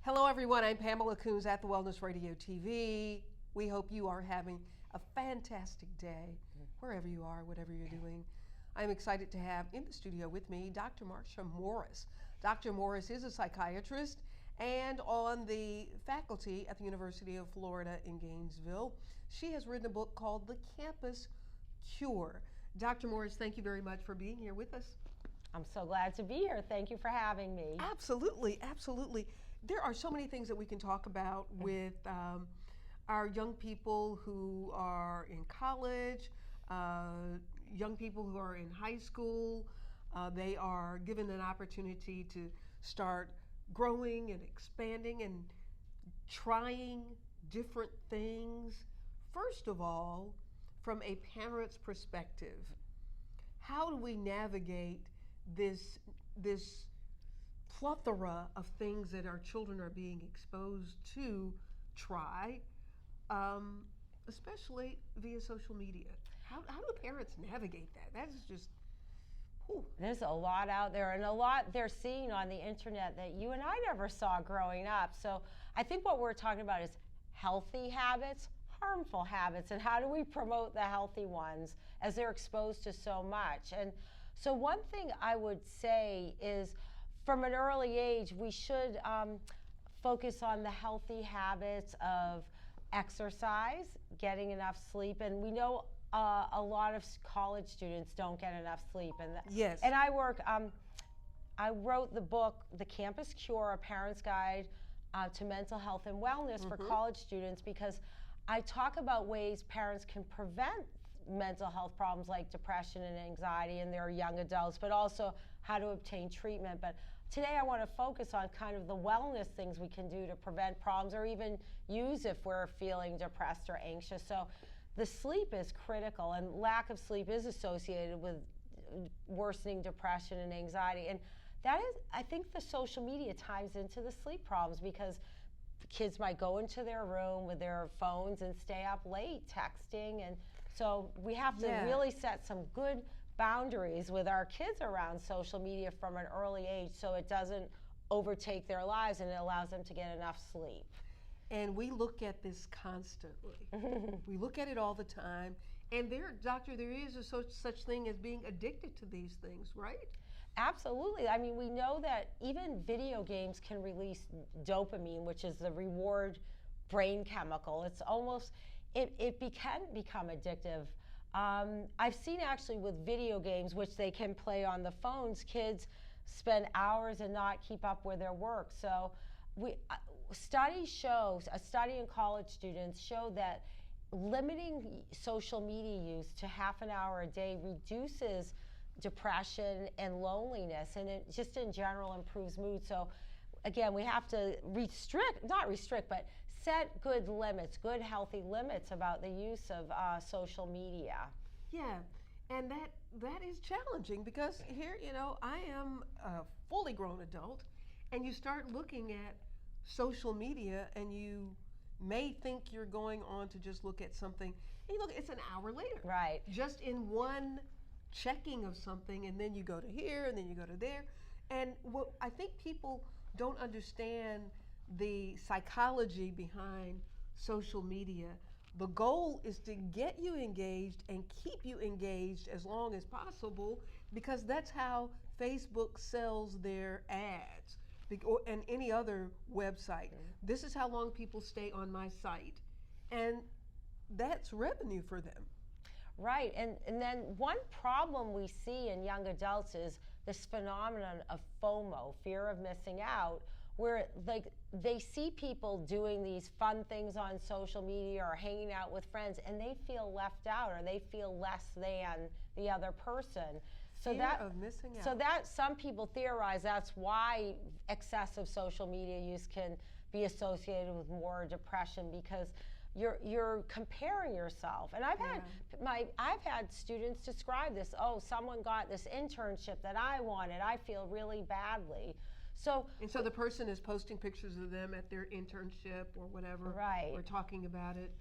Hello, everyone. I'm Pamela Coons at the Wellness Radio TV. We hope you are having a fantastic day, wherever you are, whatever you're doing. I'm excited to have in the studio with me Dr. Marsha Morris. Dr. Morris is a psychiatrist and on the faculty at the University of Florida in Gainesville. She has written a book called The Campus Cure. Dr. Morris, thank you very much for being here with us. I'm so glad to be here. Thank you for having me. Absolutely, absolutely. There are so many things that we can talk about with our young people who are in college, young people who are in high school. They are given an opportunity to start growing and expanding and trying different things. First of all, from a parent's perspective, how do we navigate this plethora of things that our children are being exposed to try, especially via social media? How do parents navigate that? That is just, whew. There's a lot out there and a lot they're seeing on the internet that you and I never saw growing up. So I think what we're talking about is healthy habits, harmful habits, and how do we promote the healthy ones as they're exposed to so much. And so one thing I would say is from an early age, we should focus on the healthy habits of exercise, getting enough sleep, and we know a lot of college students don't get enough sleep. And yes. And I wrote the book, The Campus Cure: A Parent's Guide to Mental Health and Wellness for college students, because I talk about ways parents can prevent mental health problems like depression and anxiety in their young adults, but also how to obtain treatment. But today I want to focus on kind of the wellness things we can do to prevent problems or even use if we're feeling depressed or anxious. So the sleep is critical, and lack of sleep is associated with worsening depression and anxiety. And that is, I think the social media ties into the sleep problems, because kids might go into their room with their phones and stay up late texting. And so we have to really set some good boundaries with our kids around social media from an early age so it doesn't overtake their lives and it allows them to get enough sleep. And we look at this constantly. We look at it all the time. And doctor, there is such thing as being addicted to these things, right? Absolutely. I mean, we know that even video games can release dopamine, which is the reward brain chemical. It's almost, it can become addictive. I've seen actually with video games, which they can play on the phones, kids spend hours and not keep up with their work. So a study in college students showed that limiting social media use to half an hour a day reduces depression and loneliness, and it just in general improves mood. So again, we have to but set good limits, good healthy limits about the use of social media. Yeah, and that is challenging, because here, I am a fully grown adult, and you start looking at social media and you may think you're going on to just look at something, and look, it's an hour later. Right. Just in one checking of something, and then you go to here and then you go to there. And what I think people don't understand the psychology behind social media. The goal is to get you engaged and keep you engaged as long as possible, because that's how Facebook sells their ads, and any other website. This is how long people stay on my site, and that's revenue for them. Right, and then one problem we see in young adults is this phenomenon of FOMO, fear of missing out, where like they see people doing these fun things on social media or hanging out with friends, and they feel left out or they feel less than the other person. Fear of missing out. So that some people theorize that's why excessive social media use can be associated with more depression, because you're comparing yourself. And I've had students describe this. Oh, someone got this internship that I wanted. I feel really badly. So the person is posting pictures of them at their internship or whatever. Right. We're talking about it.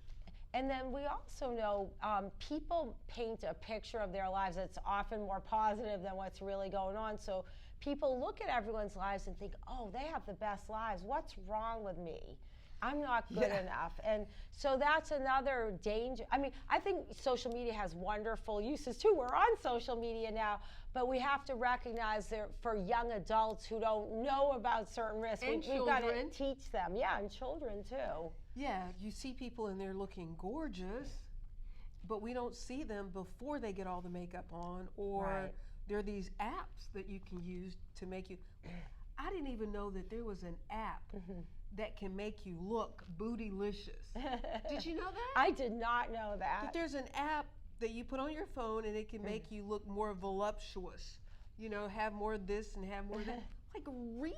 And then we also know people paint a picture of their lives that's often more positive than what's really going on. So people look at everyone's lives and think, oh, they have the best lives. What's wrong with me? I'm not good enough. And so that's another danger. I mean, I think social media has wonderful uses too. We're on social media now, but we have to recognize that for young adults who don't know about certain risks, we've got to teach them. Yeah, and children too. Yeah, you see people and they're looking gorgeous, but we don't see them before they get all the makeup on, or there are these apps that you can use to make you. I didn't even know that there was an app that can make you look bootylicious. Did you know that? I did not know that. That there's an app that you put on your phone and it can make you look more voluptuous. You know, have more of this and have more of that. Like, really?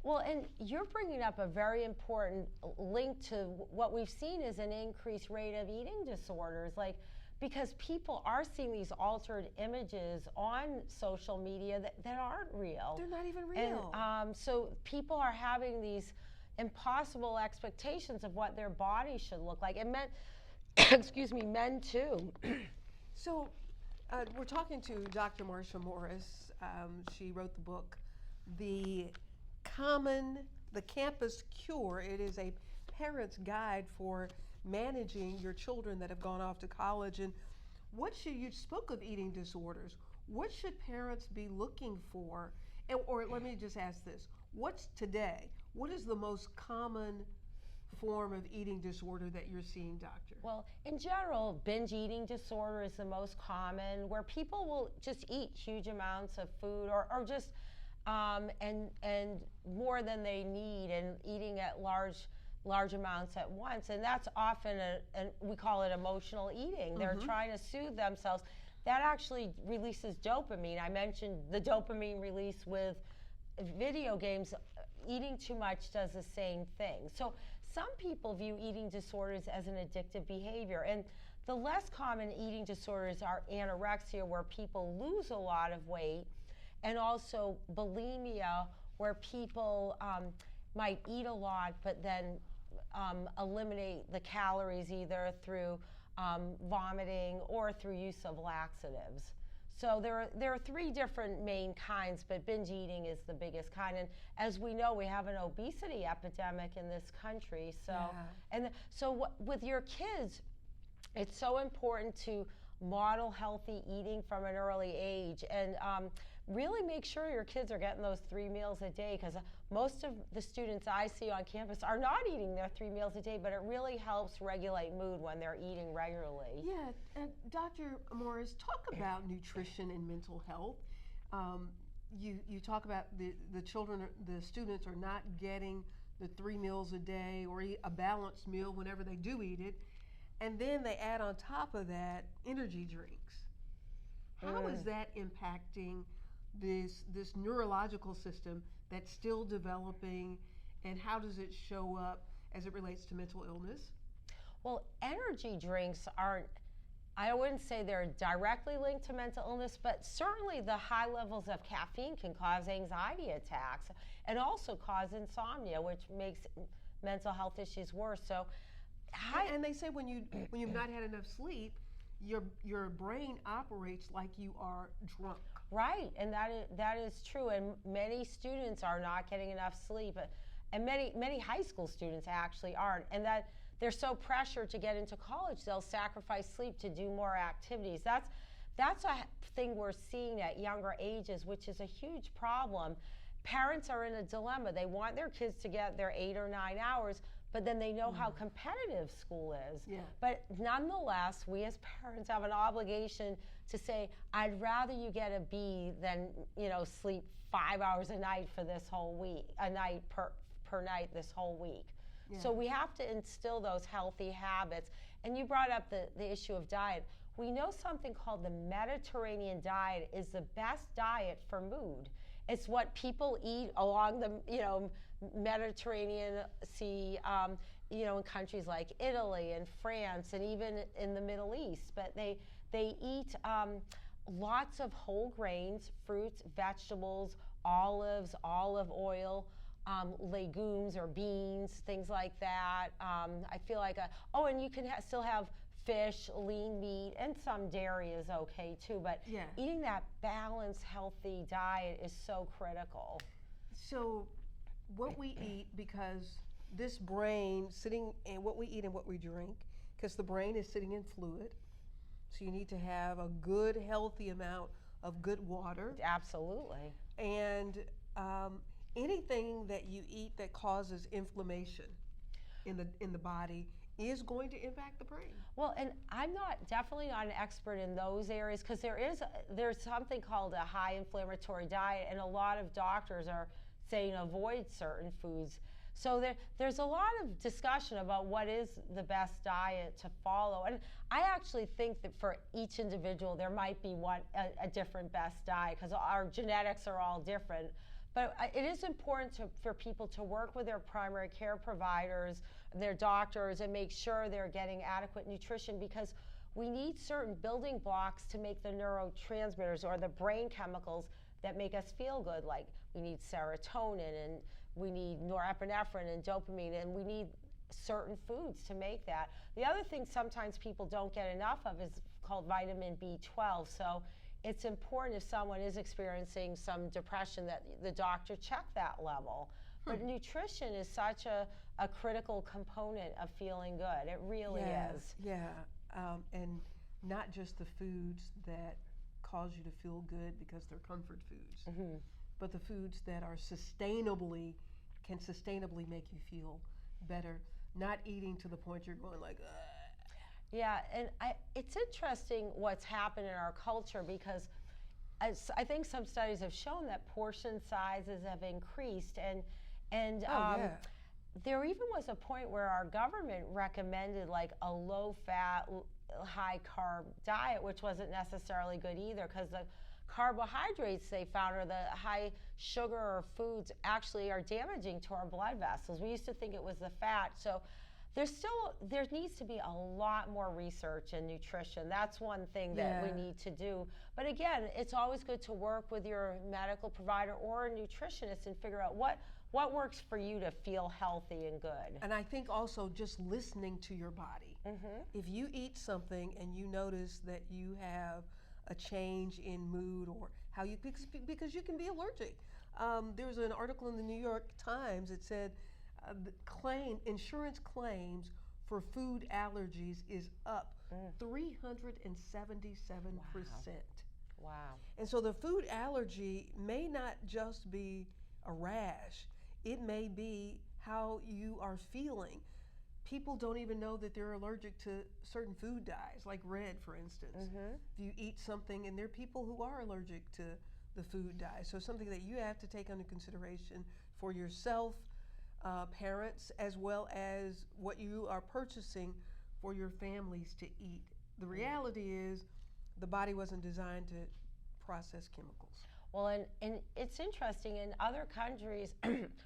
Well, and you're bringing up a very important link to what we've seen is an increased rate of eating disorders. Like, because people are seeing these altered images on social media that aren't real. They're not even real. And so people are having these impossible expectations of what their body should look like. And men, excuse me, men too. So we're talking to Dr. Marsha Morris. She wrote the book, The Campus Cure. It is a parent's guide for managing your children that have gone off to college. And you spoke of eating disorders. What should parents be looking for? Or let me just ask this. What is the most common form of eating disorder that you're seeing, doctor? Well, in general, binge eating disorder is the most common, where people will just eat huge amounts of food or just and more than they need, and eating at large amounts at once. And that's often we call it emotional eating. They're trying to soothe themselves. That actually releases dopamine. I mentioned the dopamine release with video games. Eating too much does the same thing. So some people view eating disorders as an addictive behavior, and the less common eating disorders are anorexia, where people lose a lot of weight, and also bulimia, where people might eat a lot but then eliminate the calories either through vomiting or through use of laxatives. So there are three different main kinds, but binge eating is the biggest kind. And as we know, we have an obesity epidemic in this country. So with your kids, it's so important to model healthy eating from an early age, and really make sure your kids are getting those 3 meals a day, because most of the students I see on campus are not eating their 3 meals a day, but it really helps regulate mood when they're eating regularly. Yeah, and Dr. Morris, talk about nutrition and mental health. You talk about the students are not getting the 3 meals a day or eat a balanced meal whenever they do eat it, and then they add on top of that energy drinks. How is that impacting this neurological system that's still developing, and how does it show up as it relates to mental illness? Well, energy drinks aren't, I wouldn't say they're directly linked to mental illness, but certainly the high levels of caffeine can cause anxiety attacks and also cause insomnia, which makes mental health issues worse. So, and they say when you've not had enough sleep, your brain operates like you are drunk. Right, and that is true. And many students are not getting enough sleep, and many high school students actually aren't. And that they're so pressured to get into college, they'll sacrifice sleep to do more activities. That's a thing we're seeing at younger ages, which is a huge problem. Parents are in a dilemma. They want their kids to get their 8 or 9 hours, but then they know how competitive school is. Yeah. But nonetheless, we as parents have an obligation to say, I'd rather you get a B than sleep 5 hours a night for this whole week, a night per night this whole week. Yeah. So we have to instill those healthy habits. And you brought up the issue of diet. We know something called the Mediterranean diet is the best diet for mood. It's what people eat along the Mediterranean Sea, in countries like Italy and France and even in the Middle East. But they eat lots of whole grains, fruits, vegetables, olives, olive oil, legumes or beans, things like that. I feel like and you can still have fish, lean meat, and some dairy is okay too, but Yeah. eating that balanced, healthy diet is so critical. So, what we eat, because this brain sitting and what we eat and what we drink, because the brain is sitting in fluid, so you need to have a good, healthy amount of good water. Absolutely. And anything that you eat that causes inflammation in the body is going to impact the brain. Well, and I'm definitely not an expert in those areas, because there's something called a high inflammatory diet, and a lot of doctors are saying avoid certain foods. So there's a lot of discussion about what is the best diet to follow. And I actually think that for each individual, there might be a different best diet, because our genetics are all different. But it is important for people to work with their primary care providers, their doctors, and make sure they're getting adequate nutrition, because we need certain building blocks to make the neurotransmitters or the brain chemicals that make us feel good. Like we need serotonin, and we need norepinephrine and dopamine, and we need certain foods to make that. The other thing sometimes people don't get enough of is called vitamin B12. So it's important, if someone is experiencing some depression, that the doctor check that level. But nutrition is such a critical component of feeling good. It really is. Yeah, and not just the foods that cause you to feel good because they're comfort foods, but the foods that are can sustainably make you feel better. Not eating to the point you're going like, ugh. Yeah, and it's interesting what's happened in our culture, because I think some studies have shown that portion sizes have increased, and there even was a point where our government recommended like a low-fat, high-carb diet, which wasn't necessarily good either, because the carbohydrates they found, or the high sugar foods, actually are damaging to our blood vessels. We used to think it was the fat. So there needs to be a lot more research in nutrition. That's one thing that we need to do. But again, it's always good to work with your medical provider or a nutritionist and figure out what works for you to feel healthy and good. And I think also just listening to your body. If you eat something and you notice that you have a change in mood, or how you, because you can be allergic. There was an article in the New York Times that said insurance claims for food allergies is up 377%. Wow. And so the food allergy may not just be a rash, it may be how you are feeling. People don't even know that they're allergic to certain food dyes, like red, for instance. If you eat something, and there are people who are allergic to the food dye. So something that you have to take under consideration for yourself, parents, as well as what you are purchasing for your families to eat. The reality is the body wasn't designed to process chemicals. Well, and it's interesting, in other countries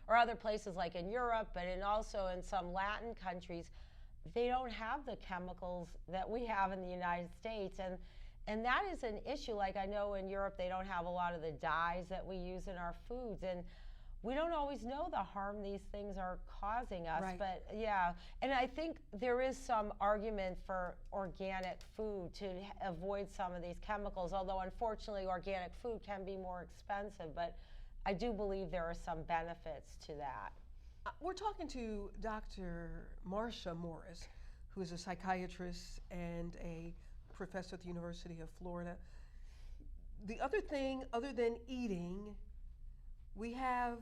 or other places like in Europe, but also in some Latin countries, they don't have the chemicals that we have in the United States. And that is an issue. Like, I know in Europe they don't have a lot of the dyes that we use in our foods, and we don't always know the harm these things are causing us. Right. But yeah, and I think there is some argument for organic food to avoid some of these chemicals, although unfortunately organic food can be more expensive, but I do believe there are some benefits to that. We're talking to Dr. Marsha Morris, who is a psychiatrist and a professor at the University of Florida. The other thing, other than eating, we have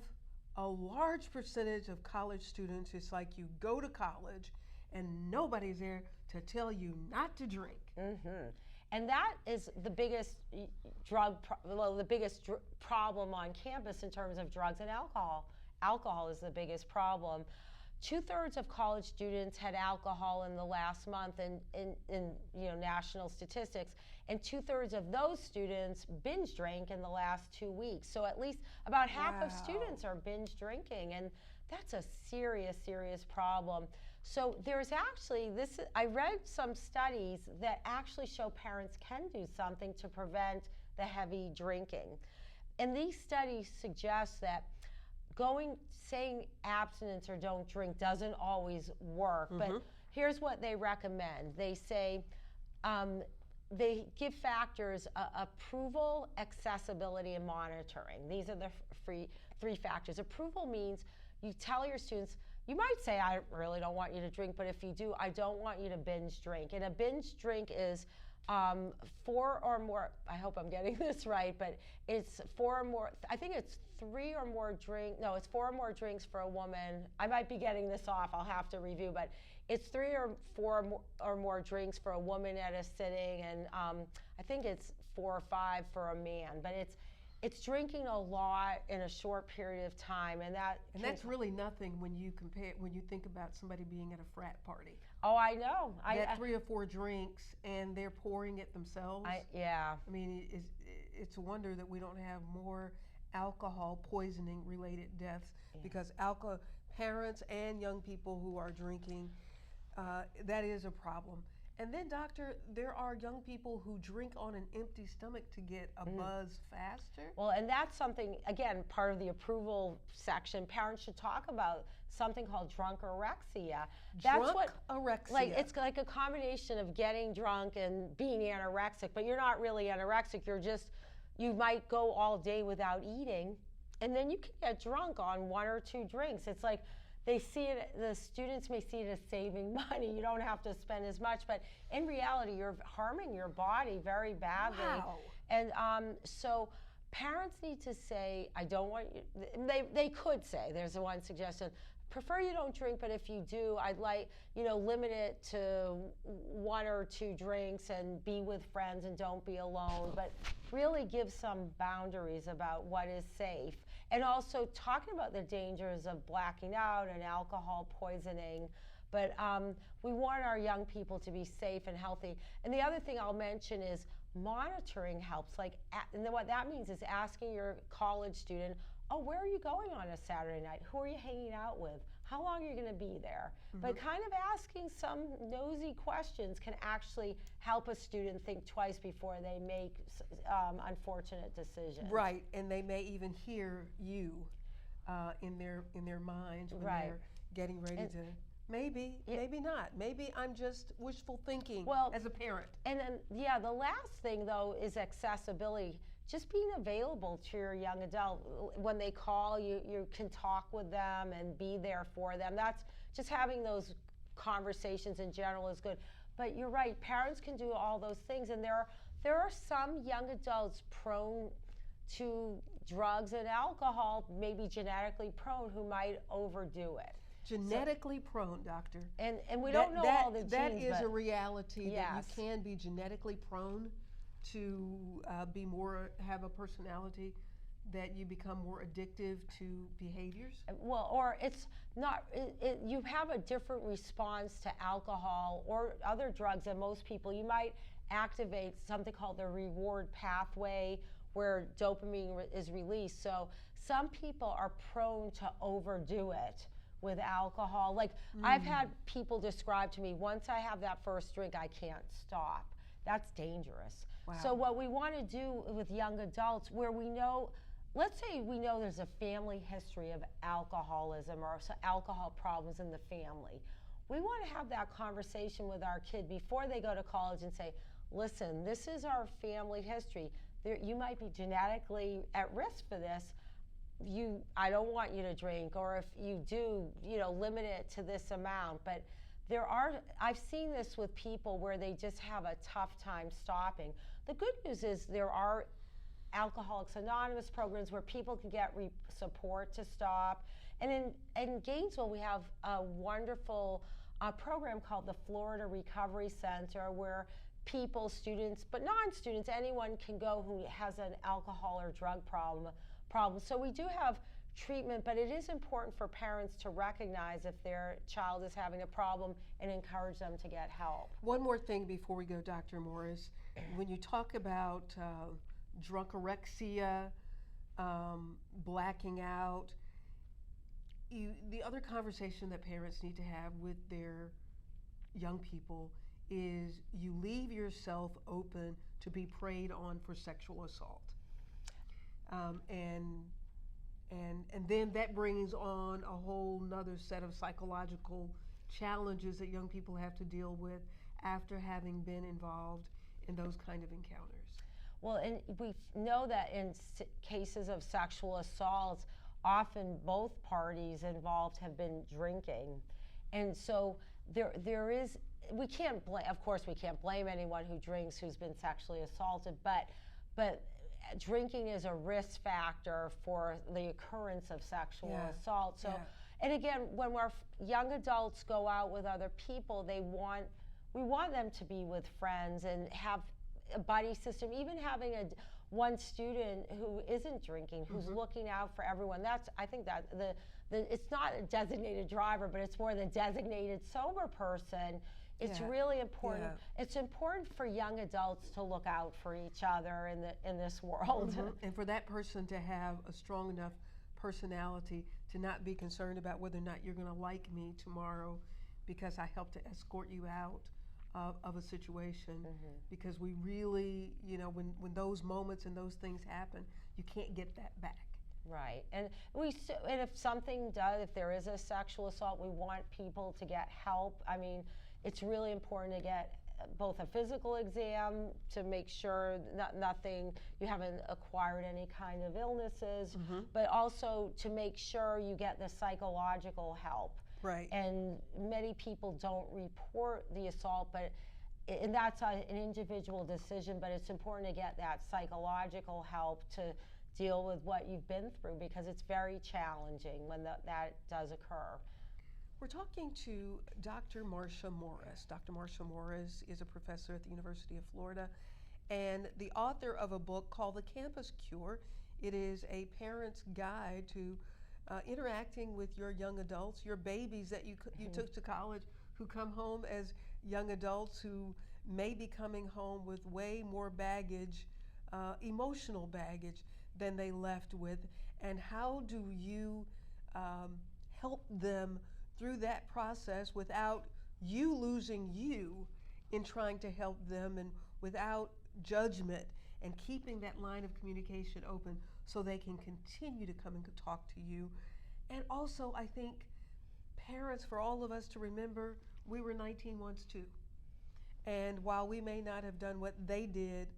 a large percentage of college students. It's like you go to college and nobody's there to tell you not to drink. And that is the biggest problem on campus in terms of drugs and alcohol. Alcohol is the biggest problem. 2/3 of college students had alcohol in the last month in national statistics, and 2/3 of those students binge drank in the last 2 weeks. So at least about half of students are binge drinking, and that's a serious problem. So there's actually I read some studies that actually show parents can do something to prevent the heavy drinking. And these studies suggest that saying abstinence or don't drink doesn't always work. But here's what they recommend. They say, they give factors: approval, accessibility, and monitoring. These are the three factors. Approval means you tell your students, you might say, I really don't want you to drink, but if you do, I don't want you to binge drink. And a binge drink is 4 or more, I hope I'm getting this right, but it's 4 or more, I think it's 3 or more drinks, no, it's 4 or more drinks for a woman. I might be getting this off, I'll have to review, but it's 3 or 4 or more drinks for a woman at a sitting, and I think it's 4 or 5 for a man, but it's drinking a lot in a short period of time, and that's really nothing when you think about somebody being at a frat party. Oh, I know. That 3 or 4 drinks, and they're pouring it themselves. Yeah. I mean, it's a wonder that we don't have more alcohol poisoning related deaths, because parents and young people who are drinking, that is a problem. And then, doctor, there are young people who drink on an empty stomach to get a buzz faster. Well, and that's something, again, part of the approval section. Parents should talk about something called drunkorexia. Drunkorexia. Like, it's like a combination of getting drunk and being anorexic, but you're not really anorexic. You might go all day without eating, and then you can get drunk on 1 or 2 drinks. It's like, the students may see it as saving money. You don't have to spend as much, but in reality, you're harming your body very badly. Wow. And so parents need to say, I don't want you, they could say, there's one suggestion, prefer you don't drink, but if you do, I'd like, limit it to 1 or 2 drinks and be with friends and don't be alone, but really give some boundaries about what is safe. And also talking about the dangers of blacking out and alcohol poisoning. But we want our young people to be safe and healthy. And the other thing I'll mention is monitoring helps. And then what that means is asking your college student, oh, where are you going on a Saturday night? Who are you hanging out with? How long are you going to be there? But kind of asking some nosy questions can actually help a student think twice before they make unfortunate decisions. Right, and they may even hear you in their minds when they're getting ready to. Maybe not. Maybe I'm just wishful thinking as a parent. And then, the last thing, though, is accessibility. Just being available to your young adult. When they call, you can talk with them and be there for them. That's just having those conversations in general is good. But you're right, parents can do all those things, and there are some young adults prone to drugs and alcohol, maybe genetically prone, who might overdo it. Genetically prone, doctor. And we don't know all the genes. That is a reality, yes. That you can be genetically prone to have a personality that you become more addictive to behaviors? Well, or it's not, you have a different response to alcohol or other drugs than most people. You might activate something called the reward pathway where dopamine is released. So some people are prone to overdo it with alcohol. Like I've had people describe to me, once I have that first drink, I can't stop. That's dangerous. Wow. So what we want to do with young adults, where we know, let's say we know there's a family history of alcoholism or alcohol problems in the family. We want to have that conversation with our kid before they go to college and say, listen, this is our family history. You might be genetically at risk for this. I don't want you to drink, or if you do, limit it to this amount. But I've seen this with people where they just have a tough time stopping. The good news is there are Alcoholics Anonymous programs where people can get support to stop. And in Gainesville, we have a wonderful program called the Florida Recovery Center, where people, students, but non-students, anyone can go who has an alcohol or drug problem. So we do have treatment, but it is important for parents to recognize if their child is having a problem and encourage them to get help. One more thing before we go, Dr. Morris. When you talk about drunkorexia, blacking out, the other conversation that parents need to have with their young people is you leave yourself open to be preyed on for sexual assault. And then that brings on a whole nother set of psychological challenges that young people have to deal with after having been involved in those kind of encounters? Well, and we know that in cases of sexual assaults, often both parties involved have been drinking. And so there is, we can't blame, of course we can't blame anyone who drinks who's been sexually assaulted, but drinking is a risk factor for the occurrence of sexual assault. So, and again, when our young adults go out with other people, we want them to be with friends and have a buddy system. Even having one student who isn't drinking, who's looking out for everyone. I think that it's not a designated driver, but it's more the designated sober person. It's really important. It's important for young adults to look out for each other in this world. And for that person to have a strong enough personality to not be concerned about whether or not you're going to like me tomorrow because I helped to escort you out of a situation. Because we really, when those moments and those things happen, you can't get that back. Right, and if there is a sexual assault, we want people to get help. I mean, it's really important to get both a physical exam to make sure you haven't acquired any kind of illnesses, but also to make sure you get the psychological help. Right. And many people don't report the assault, and that's an individual decision, but it's important to get that psychological help to deal with what you've been through, because it's very challenging when that does occur. We're talking to Dr. Marsha Morris. Dr. Marsha Morris is a professor at the University of Florida and the author of a book called The Campus Cure. It is a parent's guide to interacting with your young adults, your babies that you took to college, who come home as young adults who may be coming home with way more baggage, emotional baggage, than they left with. And how do you help them through that process without you losing you in trying to help them, and without judgment, and keeping that line of communication open so they can continue to come and talk to you? And also, I think parents, for all of us to remember, we were 19 once too. And while we may not have done what they did,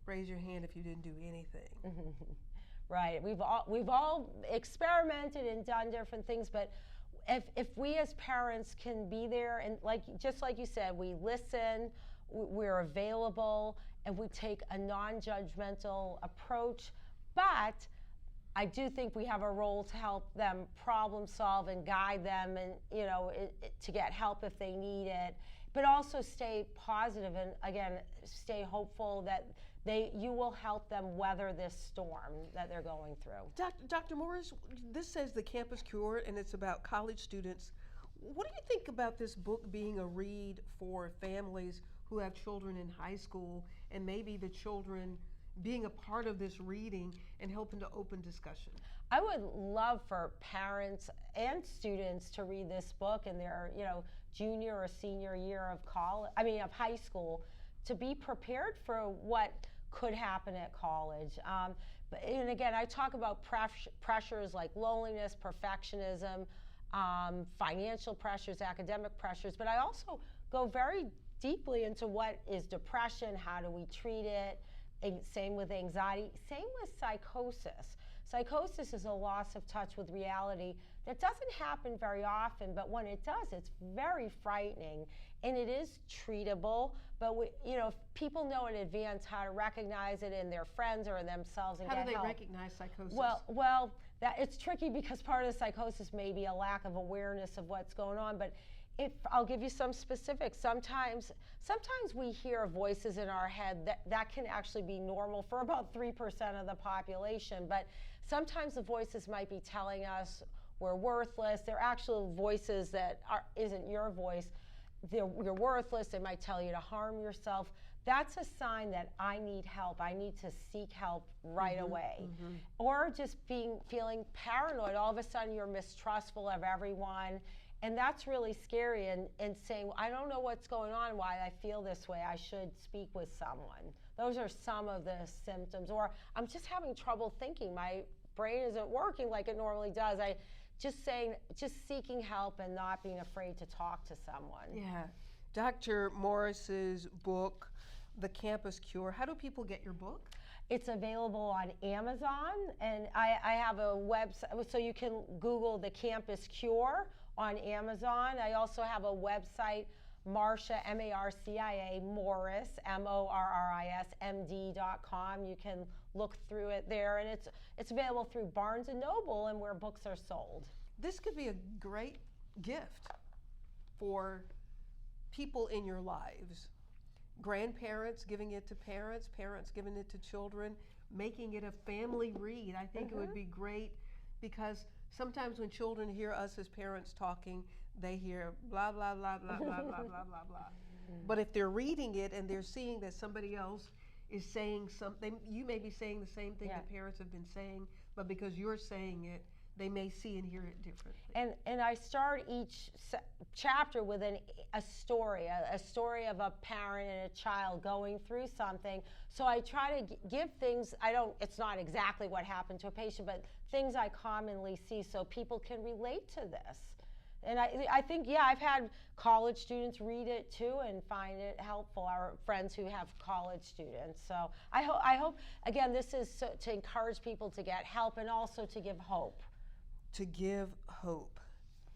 raise your hand if you didn't do anything. Right. We've all experimented and done different things, but if we as parents can be there, and just like you said, we listen, we're available, and we take a non-judgmental approach. But I do think we have a role to help them problem solve and guide them, and to get help if they need it. But also stay positive, and again, stay hopeful that you will help them weather this storm that they're going through. Dr. Morris, this says The Campus Cure, and it's about college students. What do you think about this book being a read for families who have children in high school, and maybe the children being a part of this reading and helping to open discussion? I would love for parents and students to read this book in their junior or senior year of high school, to be prepared for what could happen at college. And again, I talk about pressures like loneliness, perfectionism, financial pressures, academic pressures, but I also go very deeply into what is depression, how do we treat it, same with anxiety, same with psychosis. Psychosis is a loss of touch with reality that doesn't happen very often, but when it does, it's very frightening, and it is treatable. But if people know in advance how to recognize it in their friends or in themselves and how get do they help. recognize psychosis? Well, it's tricky, because part of the psychosis may be a lack of awareness of what's going on. But I'll give you some specifics. Sometimes we hear voices in our head that can actually be normal for about 3% of the population. But sometimes the voices might be telling us we're worthless. They're actual voices that isn't your voice. You're worthless. They might tell you to harm yourself. That's a sign that I need help. I need to seek help right away. Or just feeling paranoid. All of a sudden you're mistrustful of everyone. And that's really scary, and saying, I don't know what's going on, why I feel this way. I should speak with someone. Those are some of the symptoms. Or I'm just having trouble thinking. My brain isn't working like it normally does. I just seeking help and not being afraid to talk to someone. Yeah. Dr. Morris's book, The Campus Cure. How do people get your book? It's available on Amazon, and I have a website, so you can Google The Campus Cure on Amazon. I also have a website, Marcia, M-A-R-C-I-A, Morris, M-O-R-R-I-S, M-D.com. You can look through it there, and it's available through Barnes & Noble and where books are sold. This could be a great gift for people in your lives. Grandparents giving it to parents, parents giving it to children, making it a family read. I think it would be great, because sometimes when children hear us as parents talking, they hear blah, blah, blah, blah, blah, blah, blah, blah, blah. But if they're reading it and they're seeing that somebody else is saying something, you may be saying the same thing that parents have been saying, but because you're saying it, they may see and hear it differently. And I start each chapter with a story of a parent and a child going through something. So I try to give things, it's not exactly what happened to a patient, but things I commonly see so people can relate to this. And I think, I've had college students read it too and find it helpful, our friends who have college students. So I hope, again, this is to encourage people to get help and also to give hope. To give hope.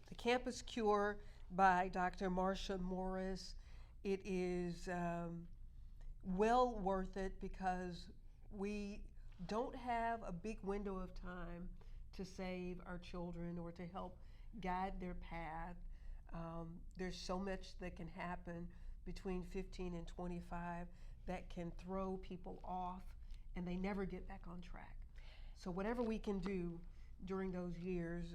The Campus Cure by Dr. Marcia Morris. It is well worth it, because we don't have a big window of time to save our children or to help guide their path. There's so much that can happen between 15 and 25 that can throw people off and they never get back on track. So whatever we can do during those years,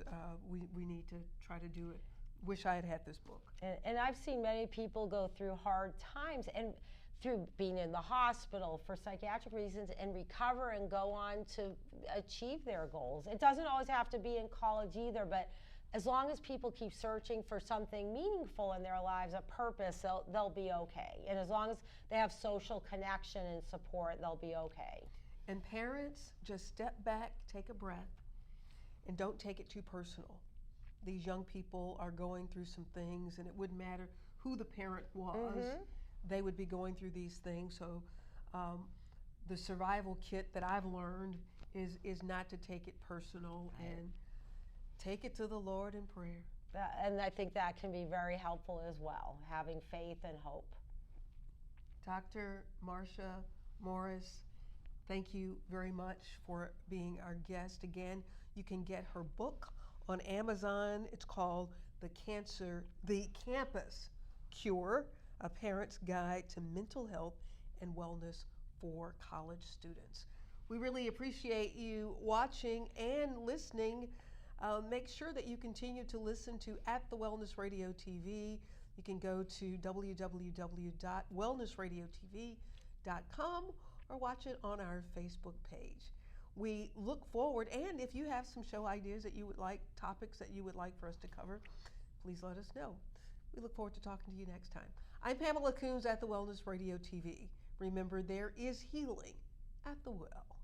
we need to try to do it. Wish I had had this book. And I've seen many people go through hard times and through being in the hospital for psychiatric reasons and recover and go on to achieve their goals. It doesn't always have to be in college either, but as long as people keep searching for something meaningful in their lives, a purpose, they'll be okay. And as long as they have social connection and support, they'll be okay. And parents, just step back, take a breath, and don't take it too personal. These young people are going through some things, and it wouldn't matter who the parent was, they would be going through these things. So the survival kit that I've learned is not to take it personal and take it to the Lord in prayer. And I think that can be very helpful as well, having faith and hope. Dr. Marcia Morris, thank you very much for being our guest. Again, you can get her book on Amazon. It's called The Campus Cure, A Parent's Guide to Mental Health and Wellness for College Students. We really appreciate you watching and listening. Make sure that you continue to listen to At the Wellness Radio TV. You can go to www.wellnessradiotv.com or watch it on our Facebook page. We look forward, and if you have some show ideas that you would like, topics that you would like for us to cover, please let us know. We look forward to talking to you next time. I'm Pamela Coons at the Wellness Radio TV. Remember, there is healing at the well.